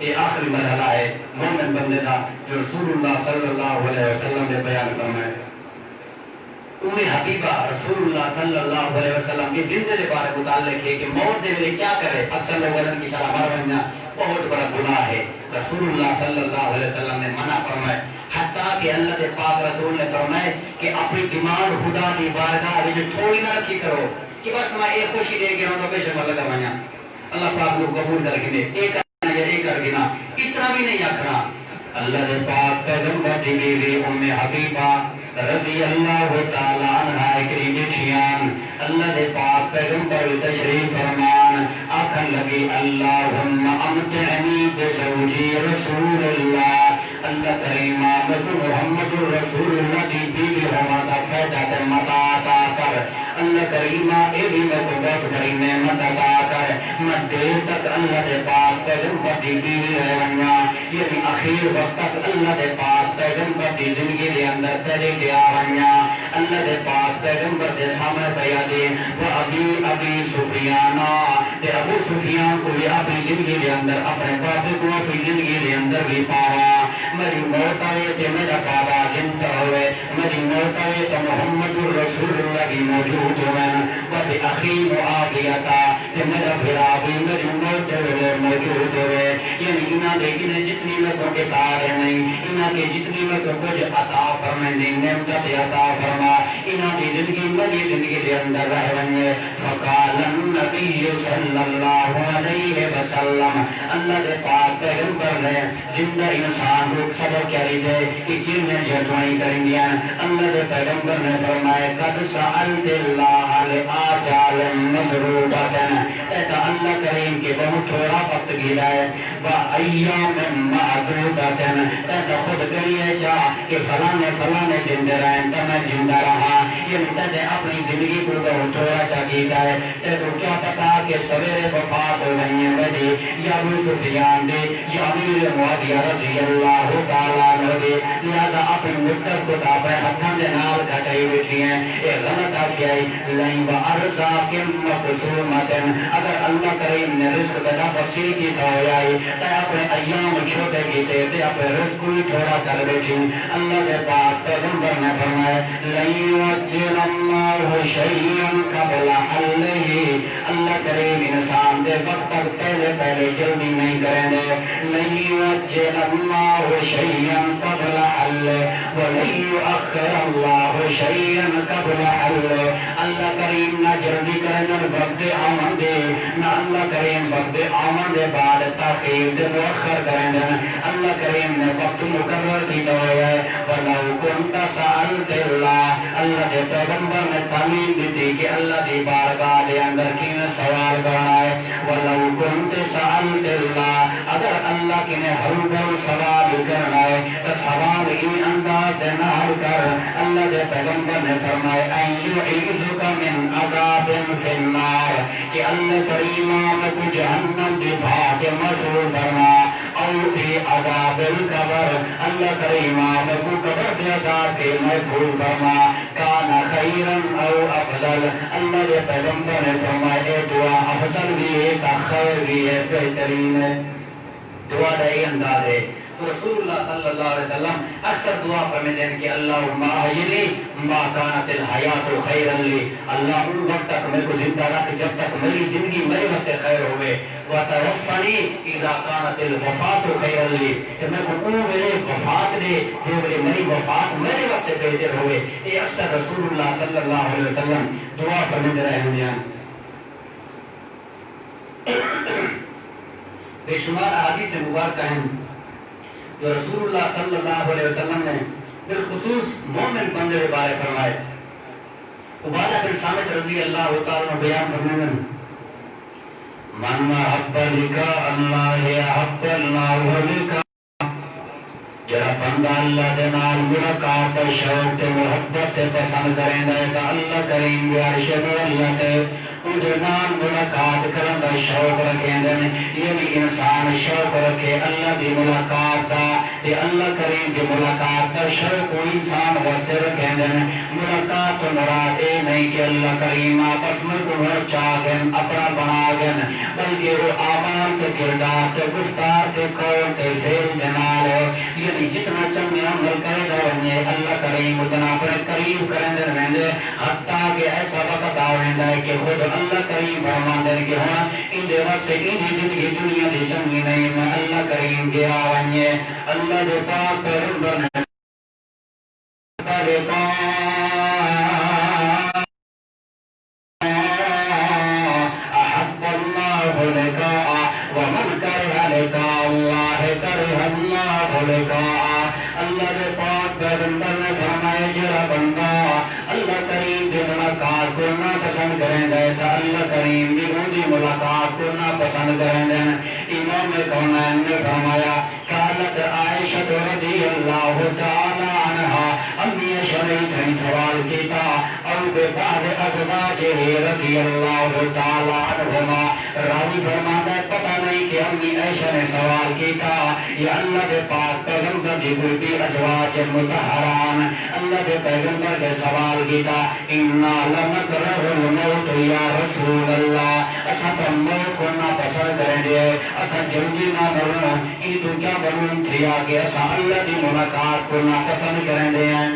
یہ آخری مرحلہ ہے مومن بندے دا جو رسول اللہ صلی اللہ علیہ وسلم نے بیان فرمائے حبیبہ رسول اللہ صلی اللہ علیہ وسلم کی زندگی بارے متعلق ہے کہ موت دے لئے کیا کرے اکثر لوگ علم کی شرح مر بننا بہت بڑا گناہ ہے رسول اللہ صلی اللہ علیہ وسلم نے منع فرمائے حتیٰ کہ اللہ دے پاک رسول نے فرمائے کہ اپنی دماغ خدا دی بارگاہ ابھی جو تھوڑی نہ رکھی کرو کہ بس میں ایک خوشی دے گیا ہوں تو پیش میں لگا مانا اللہ پاک کو قبول کر کے ایک کرنا یا ایک کر گنا اتنا بھی نہیں آکھنا اللہ دے پاک پیغمبر دی بیوی ام حبیبہ رضی اللہ تعالیٰ عنہ اکری بچیان اللہ دے پاک پیغمبر تشریف فرمان آکھن لگی اللہم امتعنی بزوجی رسول اللہ اللہ کریم آمد محمد رسول اللہ دی بیوی ہومادا فیدہ تے مطا عطا کر اللہ کریم اے بھی میں کو بہت بڑی نعمت عطا کر میں دیر تک اللہ دے پاک پیغمبر دی بیوی رہ ونیا یعنی اخیر وقت تک اللہ دے پاک پیغمبر دی زندگی دے اندر پہلے گیا ونیا اللہ دے پاک پیغمبر دے سامنے بیا دے وہ ابی سفیانا تے ابو سفیان کو بھی اپنی زندگی دے اندر اپنے بابے کو اپنی زندگی دے اندر بھی پایا میری موت آئے تے میرا بابا زندہ ہوئے میری موت آئے تو محمد رسول اللہ بھی موجود ہوئے وَبِ أَخِي مُعَاوِيَةَ کہ میرا بھرا بھی میری موت ویلے موجود ہوئے، یعنی انہاں دے انہیں جتنی میں کو کتار نہیں، انہاں کے جتنی میں کو کچھ عطا فرمائیں دی نعمت عطا فرما، انہاں دی زندگی میری زندگی دے اندر رہ ونجے۔ فقال النبی صلی اللہ علیہ وسلم، اللہ دے پاک پیغمبر نے زندہ انسان کو سبق کری دے کہ کن میں جھٹوائی کریں گیا، اللہ دے پیغمبر نے فرمائے قد سألت اللہ لآجال مضروبتن، ایتا اللہ کریم کے بہت تھوڑا وقت گیرا ہے، وَأَيَّامٍ مَعْدُودَتن، ایتا خود کریے چاہ کہ فلانے فلانے زندہ رہیں تو میں زندہ رہا، یہ مدد اپنی زندگی کو بہت تھوڑا چاہ گیتا ہے، تو کیا پتا کہ سویرے وفات ہو گئی میری یا ابو سفیان دے یا امیر معاویہ رضی اللہ تعالیٰ عنہ دے، لہذا اپنی مدت کو تاپے ہتھاں دے نال کھٹائی بیٹھی ہیں، ایک غلط آگیا ہے لائن وَأَرْزَاقٍ مَقْسُومَةٍ، اگر اللہ کریم نے رزق بدا وسیع کی ہویا ہے تو اپنے ایام چھوٹے کیتے تھے اپنے رزق کو تھوڑا کر بیٹھی، اللہ کے پاک پیغمبر نے فرمایا لَن يُعَجِّلَ اللَّهُ شَيْئًا قَبْلَ حَلِّهِ، اللہ کریم انسان دے وقت تک پہلے پہلے جلدی نہیں کریں دے، لَن يُعَجِّلَ اللَّهُ شَيْئًا قَبْلَ حَلِّهِ وَلَن يُؤَخِّرَ اللَّهُ شَيْئًا قَبْلَ حَلِّهِ، اللہ کریم نہ جلدی کریں دے وقت آمن دے، نہ اللہ کریم وقت آمن دے بعد تاخیر دے مؤخر کریں دے، اللہ کریم نے وقت مقرر کی ہے، وَلَوْ كُنْتَ سَأَلْتِ اللَّهِ، اللہ دے پیغمبر نے تعلیم دی تھی کہ اللہ دی بارگاہ دے اندر کی میں سوال کرنا ہے، وَلَوْ كُنْتَ سَأَلْتِ اللَّهِ، اگر اللہ کی نے ہر بھر سوال کرنا ہے تو سوال ان انداز دے نہ حل کر، اللہ دے پیغمبر نے فرمائے اَن يُعِيذُكَ مِنْ عَذَابٍ فِي النَّارِ، کہ اللہ کریم میں کو جہنم دی بھاگ محفوظ فرما، او فی عذاب القبر، اللہ کریم میں کو قبر دے عذاب کے محفوظ فرما، کان خیرا او افضل، اللہ دے پیغمبر نے فرمائے اے دعا افضل بھی ہے تا خیر بھی ہے بہترین ہے، دعا دا یہ انداز ہے۔ تو رسول اللہ صلی اللہ علیہ وسلم اکثر دعا فرمیتے ہیں کہ اللہم احیینی ما کانت الحیات خیرا لی، اللہ ان وقت تک میں کو زندہ رکھ جب تک میری زندگی میرے واسطے خیر ہوئے، وتوفنی اذا کانت الوفات خیرا لی، کہ میں کو ان میرے وفات دے جو میری وفات میرے واسطے بہتر ہوئے، یہ اکثر رسول اللہ صلی اللہ علیہ وسلم دعا فرمیتے رہے ہیں۔ بے شمار احادیث مبارکہ ہیں جو رسول اللہ صلی اللہ علیہ وسلم نے بالخصوص مومن بندے کے بارے فرمائے۔ عبادہ بن صامت رضی اللہ تعالیٰ عنہ بیان فرمائے من محب لکا اللہ حب اللہ لکا، جڑا بندہ اللہ دے نال ملاقات شوق تے محبت تے پسند کریں دے تا اللہ کریم دے عرش میں اللہ تے اندر نال ملاقات کرن دا شوق رکھیں دے، یعنی انسان شوق رکھے اللہ دی ملاقات دا تے اللہ کریم دی ملاقات دا شوق انسان واسطے رکھیں دے۔ ملاقات تو مراد اے نہیں کہ اللہ کریم آپس میں کو چاہن اپنا بنا گن، بلکہ وہ آمان تے کردار تے گفتار تے قول تے فعل دے نال ہے، یعنی جتنا چنگے عمل کرے گا ونجے اللہ کریم اتنا اپنے قریب کریں دے رہندے، حتیٰ کہ ایسا وقت آویندا ہے کہ خود اللہ کریم فرمان دے کہ ہاں ان دے واسطے ان دی زندگی دنیا دی چنگی نہیں، میں اللہ کریم گیا ونجے اللہ دے پاک پیغمبر نے احب اللہ لقاء ومن کرہ لقاء اللہ کرہ اللہ لقاء، اللہ دے پاک پیغمبر نے فرمائے جڑا بندہ اللہ کریم دی ملاقات کو نہ پسند کریں دے تا اللہ کریم دی ملاقات کو نہ پسند کریں دے۔ امام کونین نے فرمایا قالت عائشہ رضی اللہ تعالی عنہا، امی شریف ہیں سوال کیتا اور بے بعد ازواج رضی اللہ تعالی عنہما، راوی فرماتا ہے پتہ نہیں کہ امی عائشہ نے سوال کیتا یا اللہ کے پاک پیغمبر دی کوئی ازواج مطہران، اللہ کے پیغمبر کے سوال کیتا انا لنکرہ الموت یا رسول اللہ، اسا تو موت کو نہ پسند کریں دے، اسا جلدی نہ مروں، یہ تو کیا بنوں تھیا کہ اسا اللہ دی ملاقات کو نہ پسند کریں دے ہیں،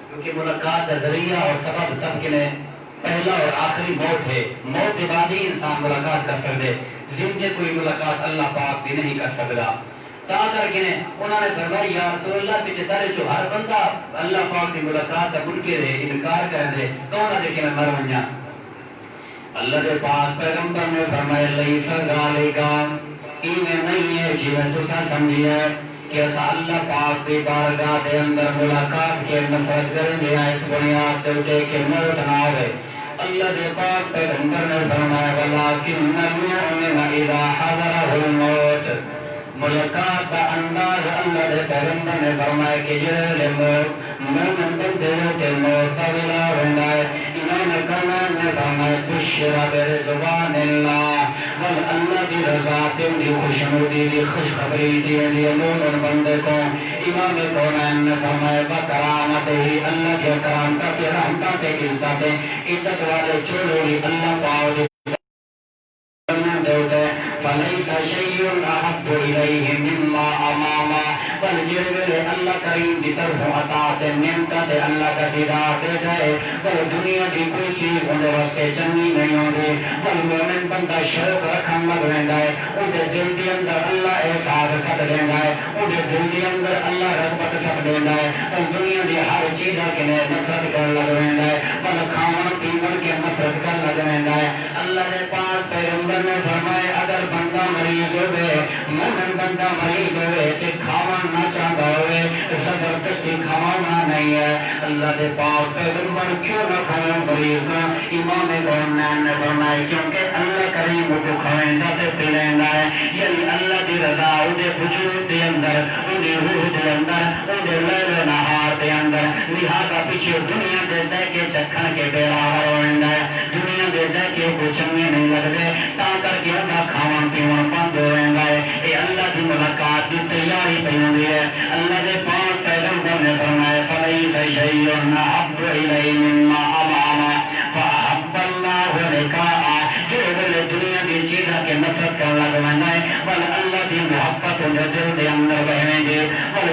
کیونکہ ملاقات ذریعہ اور سبب سب کے لئے پہلا اور آخری موت ہے، موت کے بعد ہی انسان ملاقات کر سکتے، زندے کوئی ملاقات اللہ پاک بھی نہیں کر سکتا۔ تا کر کے انہوں نے فرمایا یا رسول اللہ پیچھے سارے جو ہر بندہ اللہ پاک کی ملاقات کا منکر ہے، انکار کر دے، کون دے کہ میں مر ونجا؟ اللہ دے پاک پیغمبر نے فرمایا لیس ذالک، ایویں نہیں ہے جویں تساں سمجھی ہے کہ اسا اللہ پاک دی بارگاہ دے اندر ملاقات کے نفرت کریں گے اس بنیاد دے کہ موت نہ ہوئے۔ اللہ دے پاک پیغمبر نے فرمایا ولکن المؤمن اذا حضره الموت، ملاقات کا انداز اللہ دے پیغمبر نے فرمایا کہ جلے مومن بندے کے موت کا ویلا ہوندا ہے۔ امام کونین نے فرمایا بشر برضوان اللہ، ول اللہ دی رضا دی خوشنودی دی خوشخبری دی مومن بندے کو۔ امام کونین نے فرمایا بکرامت ہی، اللہ کے کرامت کے رحمت کے عزت والے چھوڑی اللہ پاک فلیس شیء احب الیہ مما اماما، بل جڑوے اللہ کریم دی طرف اطاعت نعمت اللہ کا دیدار دے گئے، بل دنیا دی کوئی چیز اندے واسطے چنگی نہیں ہوندی، بل مومن بندہ شوق رکھن لگ ویندا ہے، اودے دل دے اندر اللہ احساس سٹ دیندا ہے، اودے دل دے اندر اللہ رغبت سٹ دیندا ہے، بل دنیا دی ہر چیز کے نفرت کرن لگ ویندا ہے، بل کھاون پیون کے نفرت کرن لگ ویندا ہے۔ اللہ دے پاک پیغمبر نے فرمایا اگر بندہ مریض ہوئے، مومن بندہ مریض ہوئے تے کھاون نہ چاہتا ہوئے، زبردستی کھوانا نہیں ہے۔ اللہ دے پاک پیغمبر کیوں نہ کھاویں مریض نہ؟ امام کونین نے فرمایا کیونکہ اللہ کریم کو کھویندا تے پلیندا ہے، یعنی اللہ دی رضا اودے وجود دے اندر، اودے روح دے اندر، اودے لیل و نہار دے اندر، لہذا پیچھے دنیا دے ذائقے چکھن کے برابر ہوندا ہے، دنیا دے ذائقے کو چنگے نہیں لگدے، تا کر کے اندا کھاون پیون بند ہو ویندا ہے۔ اے اللہ دی ملاقات دی تیاری پئی ہوندی ہے۔ اللہ دے پاک پیغمبر نے فرمایا فلیس شیء احب الیہ مما اماما فاحب اللہ لقاء، جو دنیا دی چیزاں کے نفرت کرن لگ ویندا ہے، بل اللہ دی محبت اندر دل دے اندر بہنے گی، بل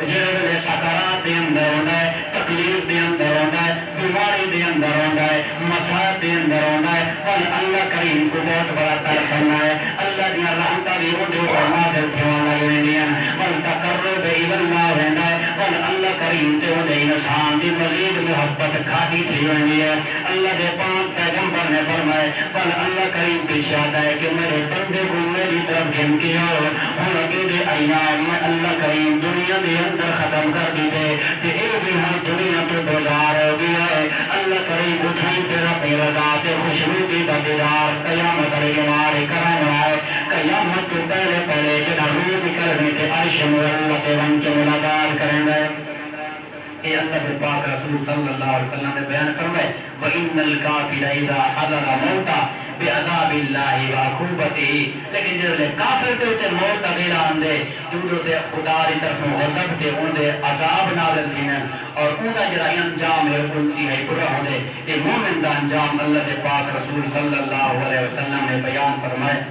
جڑے سکرات دے اندر ہوندا ہے، تکلیف دے اندر ہوندا ہے، بیماری دے اندر ہوندا ہے، مسائل دے اندر ہوندا ہے، بل اللہ کریم کو بہت بڑا ترس ہے، اللہ دی رحمتاں دی اودے اوپر نازل تھون لگ ویندیاں، بل تقرب الی اللہ ہوندا ہے، بل اللہ کریم تے اودے انسان دی مزید محبت کھاٹی تھی ویندی ہے۔ اللہ دے پاک پیغمبر نے فرمایا بل اللہ کریم پیچھے آتا ہے کہ میرے بندے کو میری طرف گھن کے ہو، ہن اے ایام میں اللہ کریم دنیا دے اندر ختم کر دیتے تے اے بھی ہر دنیا تو بیزار ہو گیا ہے۔ اللہ کریم اٹھائی تیرا رضا تے خوشنودی دا دیدار قیامت علیہ جمال کرن ہے، قیامت تو پہلے پہلے جدا روح نکلنے تے عرش مولا تے ون کے ملاقات کریں گے۔ اے اللہ کے پاک رسول صلی اللہ علیہ وسلم نے بیان فرمائے وَإِنَّ الْكَافِرَ إِذَا حَضَرَ مَوْتَ بِعَذَابِ اللَّهِ وَعُقُوبَتِهِ، لیکن جب کافر تے تے موت دا ویلا آندے جو تے خدا دی طرف غضب تے اون دے عذاب نازل تھینے اور اون دا جڑا انجام ہے انتی ہے برا ہوندے، اے مومن دا انجام اللہ دے پاک رسول صلی اللہ علیہ وسلم نے بیان فرمائے۔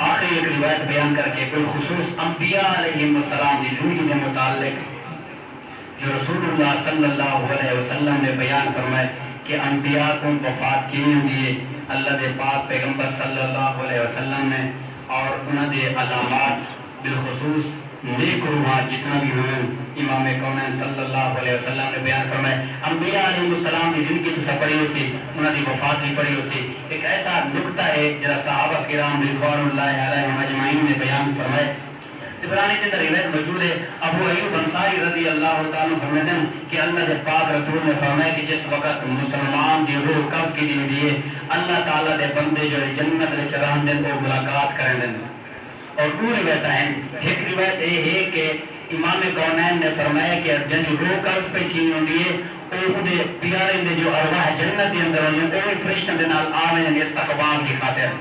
آخری ایک روایت بیان کر کے بالخصوص انبیاء علیہ السلام دی زندگی کے متعلق جو رسول اللہ صلی اللہ علیہ وسلم نے بیان فرمائے کہ انبیاء کو وفات کی ہوئی ہے اللہ دے پاک پیغمبر صلی اللہ علیہ وسلم نے، اور انہوں دے علامات بالخصوص نیک روح جتنا بھی ہوئے امام کونین صلی اللہ علیہ وسلم نے بیان فرمائے۔ انبیاء علیہ السلام کی زندگی تو سب پڑھی ہو سی، انہوں دی وفات بھی پڑھی ہو سی، ایک ایسا نکتہ ہے جرا صحابہ کرام رضوان اللہ علیہ مجمعین نے بیان فرمائے۔ طبرانی کے اندر روایت موجود ہے، ابو ایوب انصاری رضی اللہ تعالیٰ فرماتے ہیں کہ اللہ کے پاک رسول نے فرمایا کہ جس وقت مسلمان دی روح قبض کی دی ہے اللہ تعالیٰ دے بندے جو جنت میں چرہن دن کو ملاقات کریں دن، اور دو روایت ہیں۔ ایک روایت یہ ہے کہ امام کونین نے فرمایا کہ جن روح قبض پہ تھی ہوندی ہے وہ دے پیارے دے جو ارواح جنت دے اندر ہوندی ہیں وہ فرشتوں دے نال آمین استقبال کی خاطر،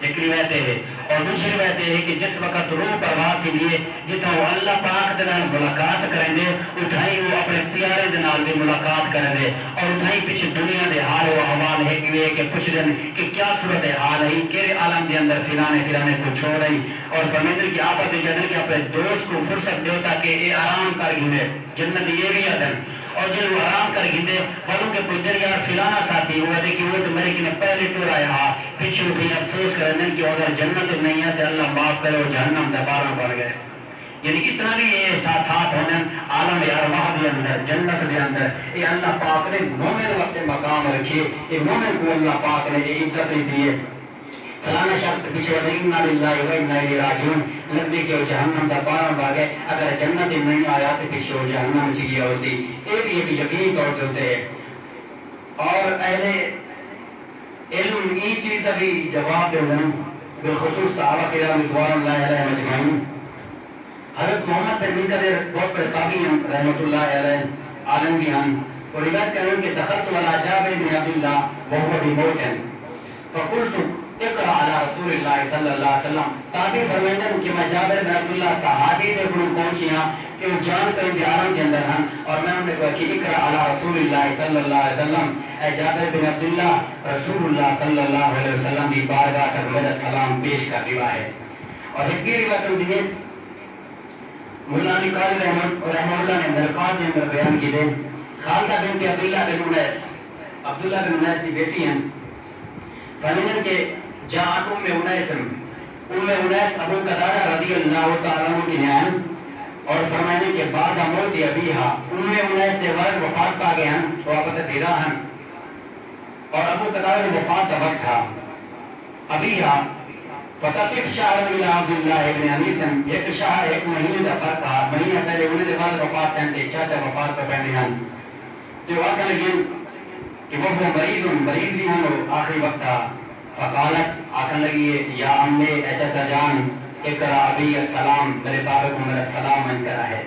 ایک روایت ہے۔ اور دوسری روایت ہے کہ جس وقت روح پرواز کے لیے جتنا وہ اللہ پاک دے نال ملاقات کریں دے اتھائی وہ اپنے پیارے دے نال بھی ملاقات کریں دے، اور اتھائی پیچھے دنیا دے حال و احوال ہے کہ پوچھ دیں کہ کیا صورت حال ہے کیرے عالم دے اندر فلانے کو چھوڑ رہی، اور فرمیدن کی آپت جنن کہ اپنے دوست کو فرصت دیو تاکہ اے آرام کر گھنے جنت یہ بھی آدن، اور جن حرام کر گندے والوں کے پدر یار فلانا ساتھی وہ دیکھی وہ تو میرے کی پہلے ٹور آیا ہا پچھو بھی افسوس کرنے کہ اگر جنت نہیں ہے تو اللہ معاف کرے وہ جہنم دبارہ بڑھ گئے. یعنی اتنا بھی یہ احساسات ہونے عالم ارواح دے اندر جنت دے اندر یہ اللہ پاک نے مومن واسطے مقام رکھے. یہ مومن کو اللہ پاک نے یہ عزت دی ہے. فلانا شخص پیچھے ہوتے انا للہ و انا الیہ راجعون لگتے کہ وہ جہنم دا پارا بڑھ گئے اگر جنت نہیں آیا تو پیچھے وہ جہنم چ گیا اسی. یہ بھی ایک یقینی طور پہ ہوتے ہیں. اور اہل علم یہ چیز ابھی جواب دے دوں بالخصوص صحابہ کرام رضوان اللہ علیہ مجمعین. حضرت محمد بن منکدر بہت بڑے قاضی ہیں رحمۃ اللہ علیہ عالم بھی ہیں اور روایت کریں کہ دخلت علی جابر بن عبد اللہ وهو بموت فقلت اقرا علی رسول اللہ صلی اللہ علیہ وسلم. تابعی فرمائیں کہ میں جابر بن عبد اللہ صحابی دے کو پہنچی ہاں کہ وہ جان کر بیارم کے اندر ہیں اور میں انہوں نے کہا کہ اقرا علی رسول اللہ صلی اللہ علیہ وسلم. اے جابر بن عبد اللہ رسول اللہ صلی اللہ علیہ وسلم کی بارگاہ تک میرا سلام پیش کر دیا ہے. اور ایک روایت ہوتی ہے مولا علی قاری رحمہ اللہ نے ملقات کے اندر بیان کی دے خالدہ بنت عبداللہ بن انیس عبداللہ بن انیس کی بیٹی ہیں. فرمائیں کہ جاءت ام انیس ابو قتادہ رضی اللہ تعالیٰ عنہ کی ہیں اور فرمائیں کہ بعد موت ابیہا ام انیس سے والد وفات پا گئے ہیں تو آپ دیرا ہیں اور ابو قتادہ نے وفات کا وقت تھا. ابیہا فتصف شہر الى عبداللہ ابن انیس ایک شہر ایک مہینے کا فرق تھا. مہینہ پہلے انہیں دے والد وفات ہیں کہ چاچا وفات پر پہنے ہیں جو واقع لگن کہ وہ مریض بھی ہیں اور آخری وقت تھا. فقالت آکھن لگی یا امی اے چاچا جان اقرا ابی السلام میرے بابے کو میرا سلام من کرا ہے.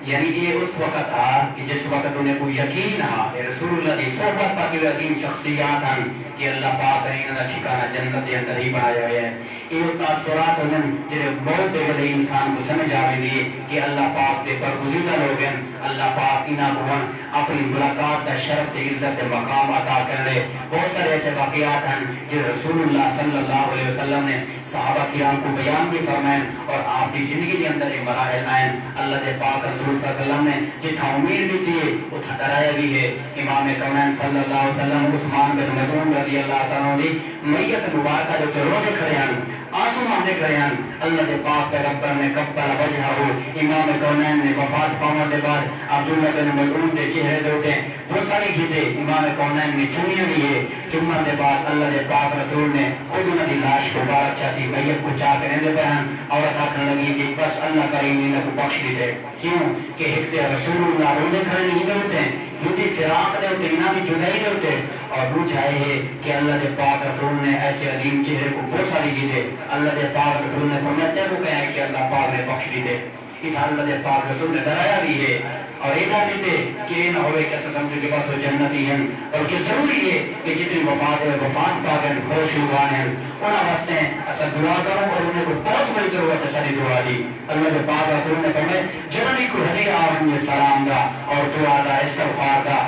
یعنی یہ اس وقت تھا کہ جس وقت انہیں کوئی یقین ہا رسول اللہ کی صحبت پر کی عظیم شخصیات ہیں کہ اللہ پاک نے انہوں ٹھکانہ جنت کے اندر ہی بنایا ہویا ہے. یہ تاثرات ہونے جنہیں موت دے گئے انسان کو سمجھ آوے دی کہ اللہ پاک دے برگزیدہ لوگ ہیں. اللہ پاک انہاں کو اپنی ملاقات کا شرف تے عزت تے مقام عطا کر رہے. بہت سارے ایسے واقعات ہیں جو رسول اللہ صلی اللہ علیہ وسلم نے صحابہ کرام کو بیان بھی فرمائیں اور آپ کی زندگی کے اندر یہ مراحل آئیں. اللہ دے پاک رسول صلی اللہ علیہ وسلم نے جتھا امید بھی تھی اتھا ڈرایا بھی ہے. امام کونین صلی اللہ علیہ وسلم عثمان بن مظعون رضی اللہ تعالیٰ عنہ میت مبارکہ جو کہ رونے کھڑے ہیں آنسو ماندے کھڑے ہیں. اللہ دے پاک پیغمبر نے کبلا وجہ ہو امام کونین نے وفات پانے کے بعد عبداللہ بن مظعون دے چہرے دے ہوتے بہت ساری گیتے امام کونین نے چومیاں بھی ہے. چمن دے بعد اللہ دے پاک رسول نے خود انہوں نے لاش مبارک چاہتی میت کو چاہ کے دے پہ ہیں. عورت آکھنے لگی کہ بس اللہ کریم انہوں کو بخش دی دے. کیوں کہ ایک دے رسول اللہ رونے کھڑے نہیں دے ہوتے ہیں یہودی فراق دے ہوتے انہاں کی جدائی دے ہوتے اور روح چاہے ہے کہ اللہ دے پاک رسول نے ایسے عظیم چہرے کو بہت ساری دی دے. اللہ دے پاک رسول نے فرمایا کو کہا ہے کہ اللہ پاک نے بخش دی دے. اتھا اللہ دے پاک رسول نے ڈرایا بھی ہے اور یہ نہ دیتے کہ نہ ہوئے کہ ایسا سمجھو کہ بس وہ جنتی ہیں. اور کہ ضروری ہے کہ جتنی وفات ہے وفات پاک ہیں خوش ہوگان ہیں انہاں واسطے ایسا دعا کرو اور انہیں کو بہت بڑی ضرورت ہے ساری دعا دی. اللہ دے پاک رسول نے فرمایا جنہی کو ہدیہ آرہی سلام دا اور دعا دا استغفار دا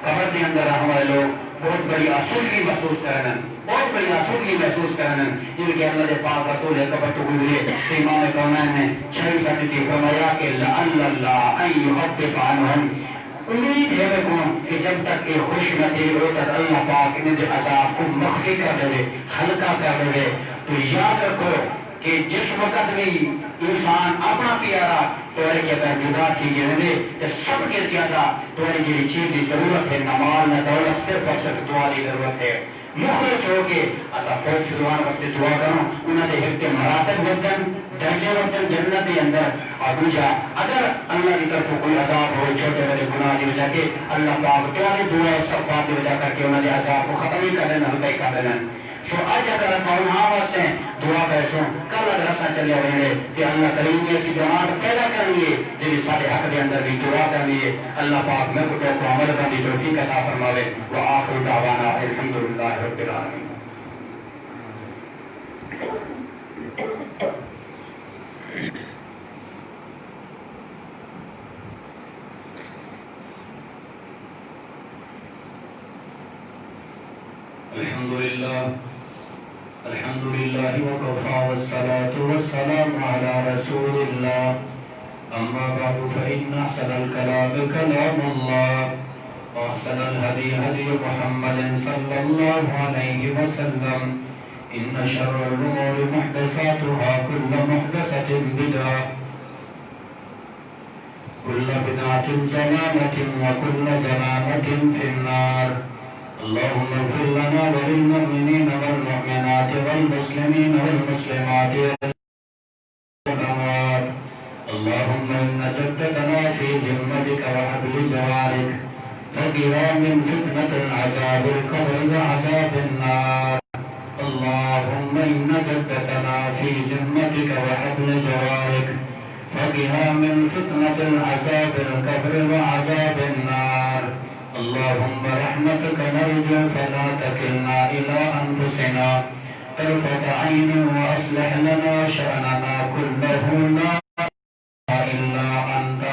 قبر دے اندر ہمارے لوگ بہت بڑی آسودگی محسوس کرنا بہت بڑی آسودگی محسوس کرنا جن کے اللہ دے پاک رسول قبر تو گزرے تو امام کونین نے 6 سنتی فرمایا کہ لعل اللہ ان یخفف عنہم امید ہے میں کہوں کہ جب تک یہ خوش نہ تھی وہ تک اللہ پاک انہیں دے عذاب کو مخفی کر دے ہلکا کر دے. تو یاد رکھو کہ جس وقت بھی انسان اپنا پیارا توڑے کے اگر جدا چیزیں ہوئے تو سب کے زیادہ توڑے جیلی چیز کی ضرورت ہے. نہ مال نہ دولت صرف اور صرف دعا کی ضرورت ہے. مخلص ہو کے ایسا فوج شروعان واسطے دعا کروں انہوں نے حق مراتب وردن درجے وردن جنت کے اندر. اور دوسرا اگر اللہ کی طرف کوئی عذاب ہو چھوٹے بڑے گناہ کی وجہ کے اللہ پاک تعالی دعا استغفار کی وجہ کر کے انہوں نے عذاب کو ختم ہی کر دینا ہلکا ہی کر دینا. سو آج اگر ایسا ہاں واسطے دعا کیسوں کل اگر ایسا چلے بنے کہ اللہ کریم کی ایسی جماعت پیدا کرنی ہے جنہیں سارے حق کے اندر بھی دعا کرنی ہے. اللہ پاک میں کو عمل کرنے توفیق عطا فرماوے. وآخر دعوانا الحمدللہ رب العالمین. الحمدللہ وکفا والصلاة والسلام علی رسول اللہ أما بعد فإن أحسن الكلام كلام الله وأحسن الهدي هدي محمد صلى الله عليه وسلم إن شر الأمور محدثاتها كل محدثة بدعة كل بدعة ضلالة وكل ضلالة في النار اللهم اغفر لنا وللمؤمنين والمؤمنات والمسلمين والمسلمات والأموات اللهم إن جدتنا في ذمتك وحبل جوارك فقنا من فتنة عذاب القبر وعذاب النار اللهم إن جدتنا في ذمتك وحبل جوارك فقنا من فتنة عذاب القبر وعذاب النار اللهم رحمتك نرجو فلا تكلنا إلى أنفسنا طرفة عين وأصلح لنا شأننا كله لا إلا أنت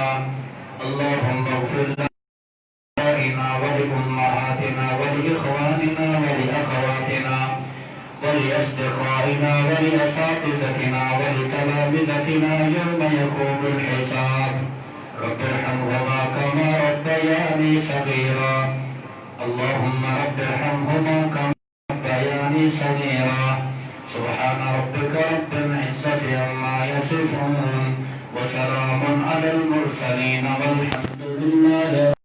اللهم اغفر لنا ولأمهاتنا ولإخواننا ولأخواتنا ولأصدقائنا ولأساتذتنا ولتلامذتنا يوم يقوم الحساب رب ارحمهما كما ربياني صغيرا اللهم رب ارحمهما كما ربياني صغيرا سبحان ربك رب العزة عما يصفون وسلام على المرسلين والحمد لله